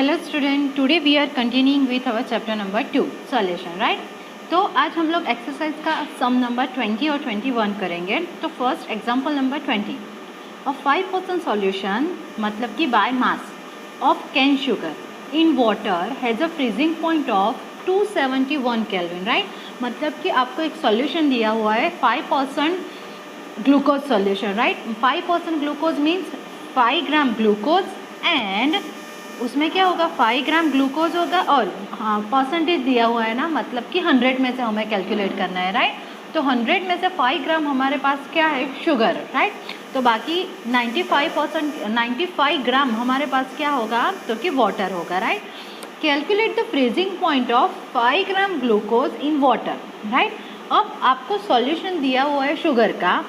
Hello student, today we are continuing with our chapter number 2 solution, right. तो आज हम लोग एक्सरसाइज का सम नंबर 20 और 21 करेंगे। तो फर्स्ट एग्जांपल नंबर 20, अ 5% सॉल्यूशन मतलब कि by mass of cane sugar in water has a freezing point of 271 kelvin, right. मतलब कि आपको एक सॉल्यूशन दिया हुआ है 5% glucose solution, right. 5% glucose means 5 gram glucose and उसमें क्या होगा 5 ग्राम ग्लूकोज होगा और हाँ परसेंटेज दिया हुआ है ना, मतलब कि 100 में से हमें कैलकुलेट करना है, राइट। तो 100 में से 5 ग्राम हमारे पास क्या है, शुगर, राइट। तो बाकी 95 ग्राम हमारे पास क्या होगा, तो कि वाटर होगा, right. Calculate the freezing point of 5 gram glucose in water, right. अब आपको सॉल्यूशन दिया हुआ है शुगर का,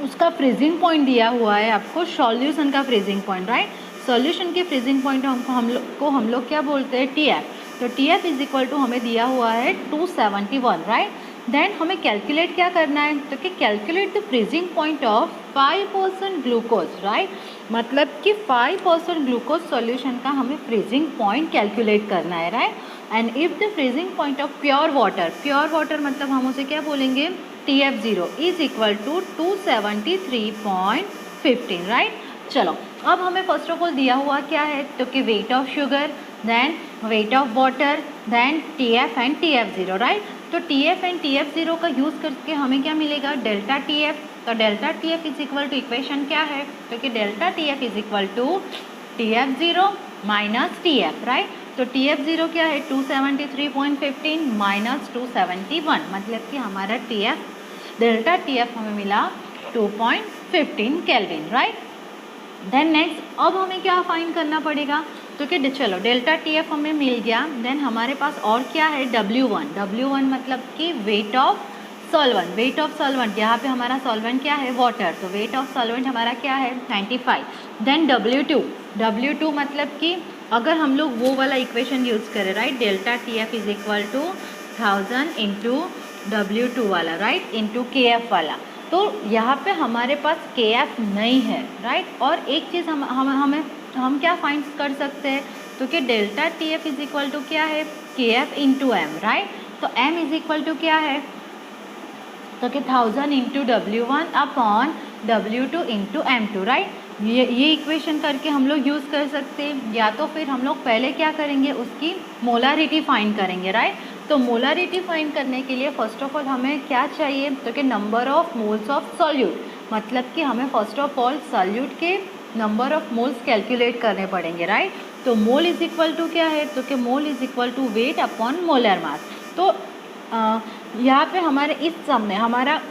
उसका फ्रीजिंग पॉइंट दिया हुआ है आपको सॉल्यूशन का फ्रीजिंग पॉइंट, राइट। सॉल्यूशन के फ्रीजिंग पॉइंट हम लोग क्या बोलते हैं, TF। तो TF इज इक्वल टू हमें दिया हुआ है 271, राइट। देन हमें कैलकुलेट क्या करना है, तो कि calculate the freezing point of 5% glucose, right. मतलब कि 5% ग्लूकोज सॉल्यूशन का हमें फ्रीजिंग पॉइंट कैलकुलेट करना है, right. And if the freezing point of pure water मतलब हम उसे क्या बोलेंगे, TF0 is equal to 273.15, right. चलो अब हमें फर्स्ट ऑफ ऑल दिया हुआ क्या है, तो कि weight of sugar, then weight of water, then TF and TF0, right. तो TF एंड TF0 का यूज़ करके हमें क्या मिलेगा, डेल्टा TF। तो delta TF is equal to equation क्या है, तो कि delta TF is equal to TF0 minus TF, right. तो TF0 क्या है 273.15 माइनस 271, मतलब कि हमारा डेल्टा TF हमें मिला 2.15 केल्विन, राइट। देन नेक्स्ट अब हमें क्या फाइंड करना पड़ेगा, तो कि चलो डेल्टा TF हमें मिल गया। देन हमारे पास और क्या है, W1 मतलब कि वेट ऑफ सॉल्वेंट। यहाँ पे हमारा सॉल्वेंट क्या है, वाटर। तो वेट ऑफ सॉल्वेंट हमारा क्या है 95। देन W2 मतलब कि अगर हम लोग वो वाला इक्वेशन यूज़ करें, right, delta TF is equal to 1000 into W2 वाला, राइट, इंटू KF वाला। तो यहाँ पे हमारे पास KF नहीं है, राइट। और एक चीज़ हम क्या फाइंड कर सकते हैं, तो कि delta TF is equal to क्या है, KF इंटू M, राइट। तो M इज इक्वल टू क्या है, तो कि 1000 into W1 upon W2 into M2, right. ये इक्वेशन करके हम लोग यूज़ कर सकते हैं, या तो फिर हम लोग पहले क्या करेंगे, उसकी मोलारिटी फाइंड करेंगे, राइट। तो मोलारिटी फाइंड करने के लिए फर्स्ट ऑफ ऑल हमें क्या चाहिए, तो कि number of moles of solute, मतलब कि हमें फर्स्ट ऑफ ऑल सॉल्यूट के नंबर ऑफ मोल्स कैलकुलेट करने पड़ेंगे, राइट। तो मोल इज इक्वल टू क्या है, तो कि mole is equal to weight upon molar mass. तो यहाँ पे हमारे इस सम में हमारा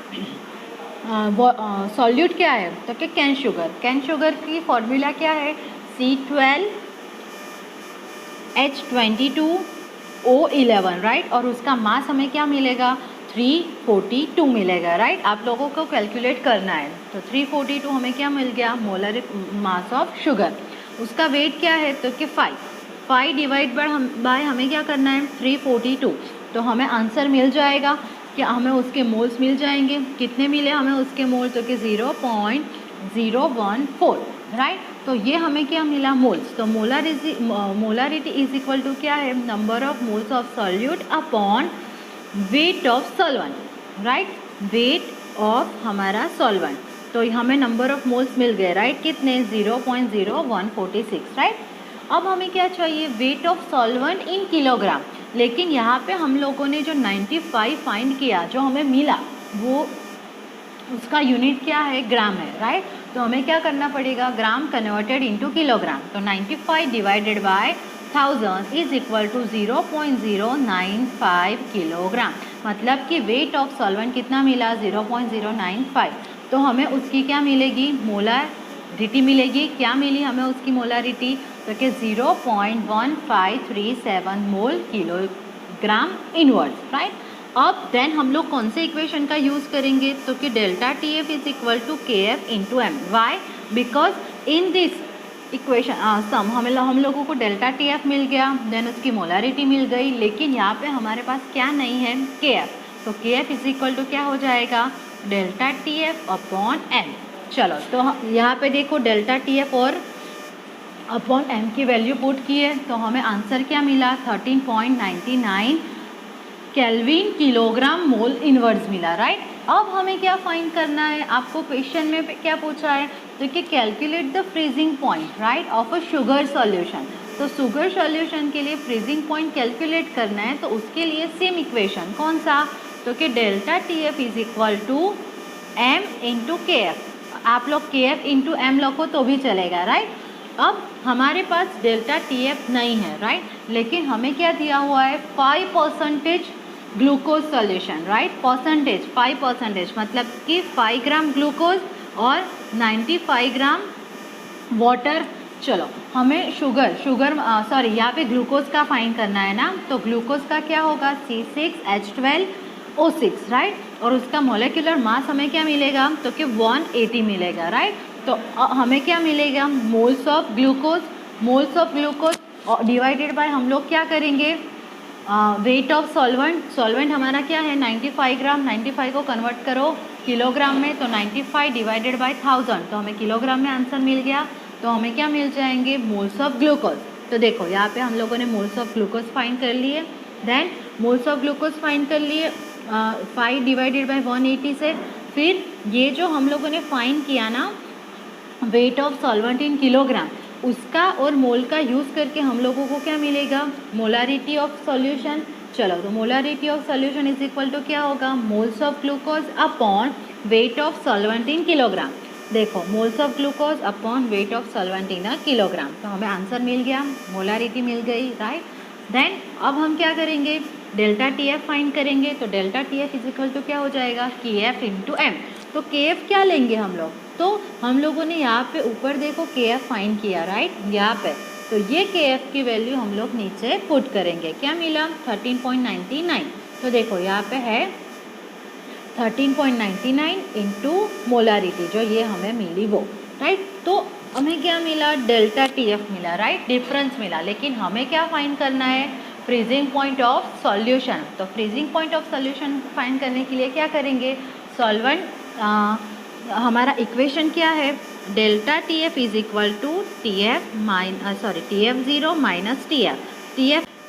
सॉल्यूट क्या है, तो कि कैन शुगर की फॉर्मूला क्या है, C12H22O11, राइट। और उसका मास हमें क्या मिलेगा, 342 मिलेगा, राइट। आप लोगों को कैलकुलेट करना है। तो 342 हमें क्या मिल गया, मोलर मास ऑफ शुगर। उसका वेट क्या है, तो कि 5 डिवाइड बाय हमें क्या करना है, 342। तो हमें आंसर मिल जाएगा, क्या हमें उसके मोल्स मिल जाएंगे, कितने मिले हमें उसके मोल, तो कि 0.014, राइट। तो ये हमें क्या मिला, मोल्स। तो मोलारिटी इज इक्वल टू क्या है, number of moles of solute upon weight of solvent, right, weight of हमारा सॉल्वेंट। तो हमें नंबर ऑफ मोल्स मिल गए, राइट, कितने 0.0146, राइट। अब हमें क्या चाहिए, wait of solvent in kilogram. लेकिन यहाँ पे हम लोगों ने जो 95 फाइंड किया, जो हमें मिला, वो उसका यूनिट क्या है, ग्राम है, राइट। तो हमें क्या करना पड़ेगा, ग्राम कन्वर्टेड इनटू किलोग्राम। तो 95 divided by 1000 is equal to 0.095 kilogram. मतलब कि वेट ऑफ सॉल्वेंट कितना मिला, 0.095। तो हमें उसकी क्या मिलेगी, मोलारिटी मिलेगी। क्या मिली हमें उसकी मोलारिटी, तो कि 0.1537 मोल किलोग्राम इनवर्स, राइट। अब देन हम लोग कौन से इक्वेशन का यूज़ करेंगे, तो कि delta TF is equal to KF into M। Why, because in this equation some हम लोगों को डेल्टा TF मिल गया, देन उसकी मोलारिटी मिल गई, लेकिन यहाँ पे हमारे पास क्या नहीं है, KF। तो KF इज इक्वल टू क्या हो जाएगा, डेल्टा TF अपॉन M। चलो तो यहाँ पे देखो डेल्टा TF और अपॉन एम की वैल्यू पुट की है तो हमें आंसर क्या मिला 13.99 केल्विन किलोग्राम मोल इनवर्स मिला, राइट। अब हमें क्या फाइंड करना है, आपको क्वेश्चन में क्या पूछा है, तो कि calculate the freezing point, right, of a sugar solution. तो शुगर सॉल्यूशन के लिए फ्रीजिंग पॉइंट कैलकुलेट करना है, तो उसके लिए सेम इक्वेशन कौन सा, तो कि delta T F is equal to M into K F. आप लोग के एफ इंटू एम लिखो तो भी चलेगा, राइट। अब हमारे पास डेल्टा टी एफ नहीं है, राइट, लेकिन हमें क्या दिया हुआ है 5% ग्लूकोज सॉल्यूशन, राइट, परसेंटेज 5% मतलब कि 5 ग्राम ग्लूकोज और 95 ग्राम वाटर। चलो हमें शुगर यहाँ पे ग्लूकोज का फाइंड करना है ना, तो ग्लूकोज का क्या होगा C6H12O6, राइट, और उसका मोलेकुलर मास हमें क्या मिलेगा, तो कि 180 मिलेगा, राइट। तो हमें क्या मिलेगा moles of glucose divided by हम लोग क्या करेंगे वेट ऑफ सॉल्वेंट हमारा क्या है 95 ग्राम, 95 को कन्वर्ट करो किलोग्राम में, तो 95 डिवाइडेड बाय 1000, तो हमें किलोग्राम में आंसर मिल गया। तो हमें क्या मिल जाएंगे मोल्स ऑफ ग्लूकोज। तो देखो यहाँ पे हम लोगों ने मोल्स ऑफ ग्लूकोज फाइंड कर लिए, then moles of glucose find कर लिए 5 डिवाइडेड बाय 180 से। फिर ये जो हम लोगों ने फाइंड किया ना wait of solvent in kilogram, उसका और मोल का यूज़ करके हम लोगों को क्या मिलेगा मोलारिटी ऑफ सॉल्यूशन। चलो तो molarity of solution is equal to क्या होगा moles of glucose upon weight of solvent in kilogram. देखो moles of glucose upon weight of solvent in a kilogram, तो हमें आंसर मिल गया, मोलारिटी मिल गई, राइट। देन अब हम क्या करेंगे डेल्टा टी एफ फाइंड करेंगे, तो delta T F is equal to क्या हो जाएगा के एफ इंटू एम। तो के एफ क्या लेंगे हम लोग, तो हम लोगों ने यहाँ पे ऊपर देखो के एफ फाइंड किया, राइट, यहाँ पे, तो ये के एफ की वैल्यू हम लोग नीचे पुट करेंगे, क्या मिला 13.99। तो देखो यहाँ पे है 13.99 इंटू मोलारिटी जो ये हमें मिली वो, राइट। तो हमें क्या मिला डेल्टा टी एफ मिला, राइट, डिफरेंस मिला, लेकिन हमें क्या फाइंड करना है फ्रीजिंग पॉइंट ऑफ सॉल्यूशन। तो freezing point of solution find करने के लिए क्या करेंगे सॉल्वेंट हमारा इक्वेशन क्या है delta T F is equal to TF0 minus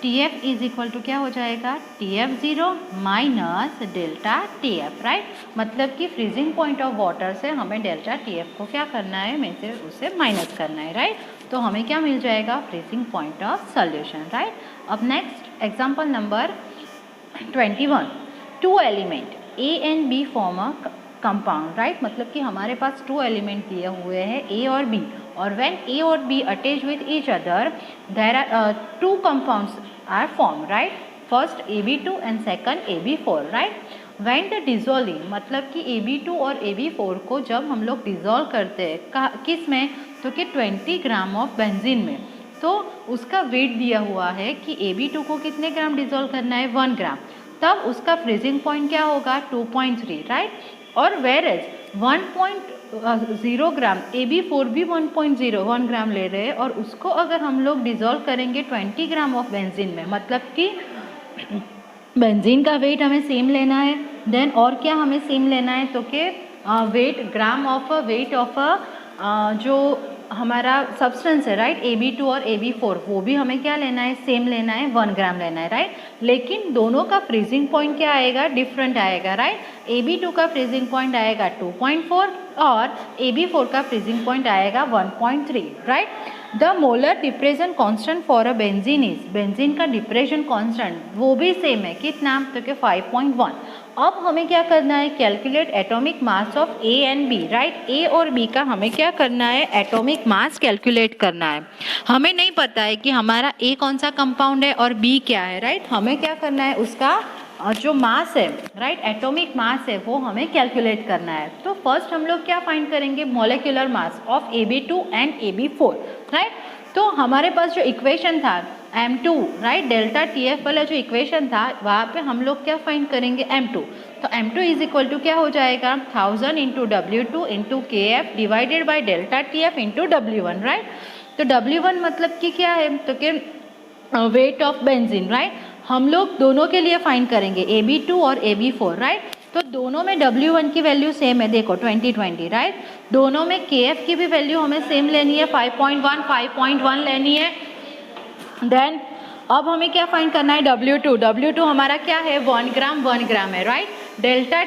TF is equal to क्या हो जाएगा TF0 minus delta TF, right. मतलब कि फ्रीजिंग पॉइंट ऑफ वाटर से हमें डेल्टा TF को क्या करना है में से उसे माइनस करना है, राइट। तो हमें क्या मिल जाएगा freezing point of solution, right. अब next example number 21, 2 element A and B form a compound, right, मतलब कि हमारे पास 2 एलिमेंट दिए हुए हैं A और B, और व्हेन A और B attach with each other there are 2 compounds are form, right, first AB2 and second AB4, right. When the dissolving मतलब कि AB2 और AB4 को जब हम लोग डिजोल्व करते हैं किस में, तो कि 20 ग्राम ऑफ बेंजीन में, तो उसका वेट दिया हुआ है कि AB2 को कितने ग्राम डिजोल्व करना है 1 ग्राम, तब उसका फ्रीजिंग पॉइंट क्या होगा 2.3, राइट। और वेरेज 1.0 ग्राम AB4 भी 1.01 ग्राम ले रहे हैं, और उसको अगर हम लोग डिजोल्व करेंगे 20 ग्राम ऑफ बेंजीन में, मतलब कि बेंजीन का वेट हमें सेम लेना है, देन और क्या हमें सेम लेना है, तो कि वेट ऑफ जो हमारा सब्सटेंस है, राइट, AB2 और AB4 वो भी हमें क्या लेना है सेम लेना है 1 ग्राम लेना है, राइट। लेकिन दोनों का फ्रीजिंग पॉइंट क्या आएगा डिफरेंट आएगा, राइट। AB2 का फ्रीजिंग पॉइंट आएगा 2.4 और AB4 का फ्रीजिंग पॉइंट आएगा 1.3, right. The molar depression constant for a benzene is, benzene का डिप्रेशन कांस्टेंट वो भी सेम है कितना, तो कि 5.1। अब हमें क्या करना है calculate atomic mass of A and B, right. A और B का हमें क्या करना है एटॉमिक मास कैलकुलेट करना है। हमें नहीं पता है कि हमारा A कौन सा कंपाउंड है और B क्या है, राइट। हमें क्या करना है उसका जो मास है, राइट, एटॉमिक मास है वो हमें कैलकुलेट करना है। तो फर्स्ट हम लोग क्या फाइंड करेंगे molecular mass of AB2 and AB4, right. तो हमारे पास जो इक्वेशन था M2, राइट, डेल्टा TF वाला जो इक्वेशन था वहाँ पे हम लोग क्या फाइंड करेंगे M2। तो M2 इज इक्वल टू क्या हो जाएगा 1000 into W2 into KF divided by delta TF into W1, right. तो W1 मतलब कि क्या है, तो कि वेट ऑफ बेंजीन, राइट। हम लोग दोनों के लिए फाइंड करेंगे AB2 और AB4, राइट। तो दोनों में W1 की वैल्यू सेम है, देखो 2020, राइट। दोनों में KF की भी वैल्यू हमें सेम लेनी है, 5.1 लेनी है। देन अब हमें क्या फाइंड करना है, W2 हमारा क्या है, 1 ग्राम है, राइट। डेल्टा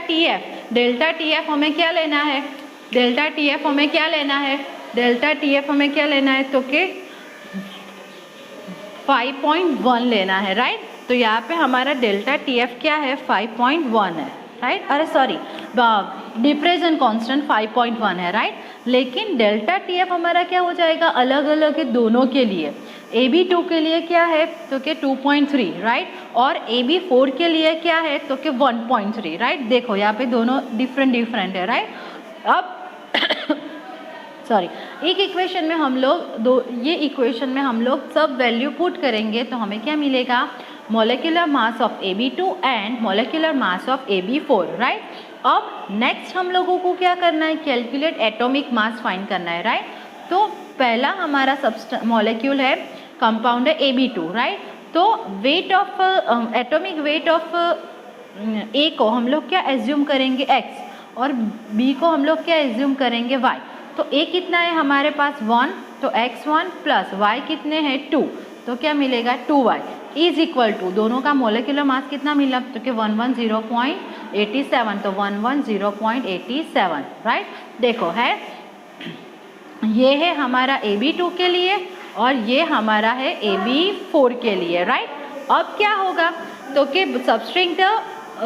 TF हमें क्या लेना है, डेल्टा TF हमें क्या लेना है, तो के 5.1 लेना है, राइट। तो यहाँ पे हमारा डेल्टा TF क्या है, 5.1 है, राइट। अरे सॉरी, डिप्रेशन कांस्टेंट 5.1 है, राइट। लेकिन डेल्टा TF हमारा क्या हो जाएगा, अलग अलग है दोनों के लिए। AB2 के लिए क्या है, तो कि 2.3, राइट। और AB4 के लिए क्या है, तो कि 1.3, राइट। देखो यहाँ पे दोनों डिफरेंट है, राइट। अब सॉरी, एक इक्वेशन में हम लोग ये इक्वेशन में हम लोग सब वैल्यू पुट करेंगे तो हमें क्या मिलेगा, molecular mass of AB2 and molecular mass of AB4, right. अब नेक्स्ट हम लोगों को क्या करना है, कैलकुलेट एटॉमिक मास फाइंड करना है, राइट। तो पहला हमारा मॉलिक्यूल है, कंपाउंड है AB2, राइट। तो weight of atomic weight of A को हम लोग क्या एज्यूम करेंगे, X, और B को हम लोग क्या एज्यूम करेंगे, Y। तो A कितना है हमारे पास 1, तो X1 प्लस Y कितने हैं 2, तो क्या मिलेगा 2Y इज इक्वल टू, दोनों का मोलिकुलर मास कितना मिला, तो कि 110.87, तो 110.87, राइट। देखो है, ये है हमारा AB2 के लिए और ये हमारा है AB4 के लिए, राइट। अब क्या होगा, तो कि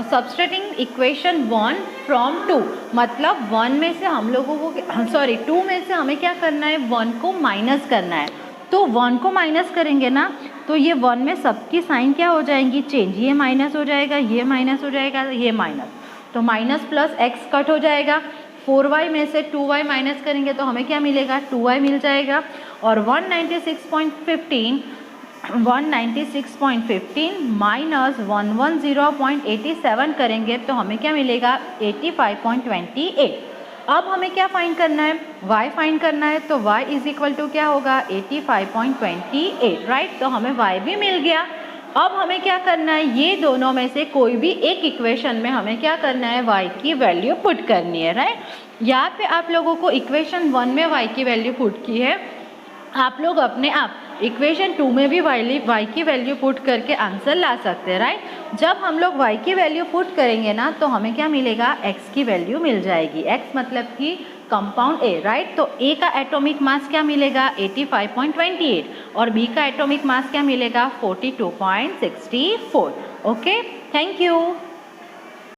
सबस्ट्रेटिंग इक्वेशन 1 फ्रॉम 2, मतलब 1 में से हम लोगों को, सॉरी 2 में से हमें क्या करना है, 1 को माइनस करना है। तो 1 को माइनस करेंगे ना, तो ये 1 में सबकी साइन क्या हो जाएंगी, चेंज, ये माइनस हो जाएगा, ये माइनस हो जाएगा, ये माइनस, तो माइनस प्लस x कट हो जाएगा। 4y में से 2y माइनस करेंगे तो हमें क्या मिलेगा, 2y मिल जाएगा। और 196.15 माइनस 110.87 करेंगे तो हमें क्या मिलेगा, 85.28। अब हमें क्या फाइंड करना है, y फाइंड करना है। तो y इज इक्वल टू क्या होगा, 85.28, राइट। तो हमें y भी मिल गया। अब हमें क्या करना है, ये दोनों में से कोई भी एक इक्वेशन में हमें क्या करना है, y की वैल्यू पुट करनी है, राइट। यहाँ पे आप लोगों को इक्वेशन 1 में y की वैल्यू पुट की है, आप लोग अपने आप इक्वेशन 2 में भी y की वैल्यू पुट करके आंसर ला सकते हैं, राइट। जब हम लोग y की वैल्यू पुट करेंगे ना, तो हमें क्या मिलेगा, x की वैल्यू मिल जाएगी। x मतलब कि कंपाउंड A, राइट। तो A का एटॉमिक मास क्या मिलेगा, 85.28, और B का एटॉमिक मास क्या मिलेगा, 42.64। Okay, thank you.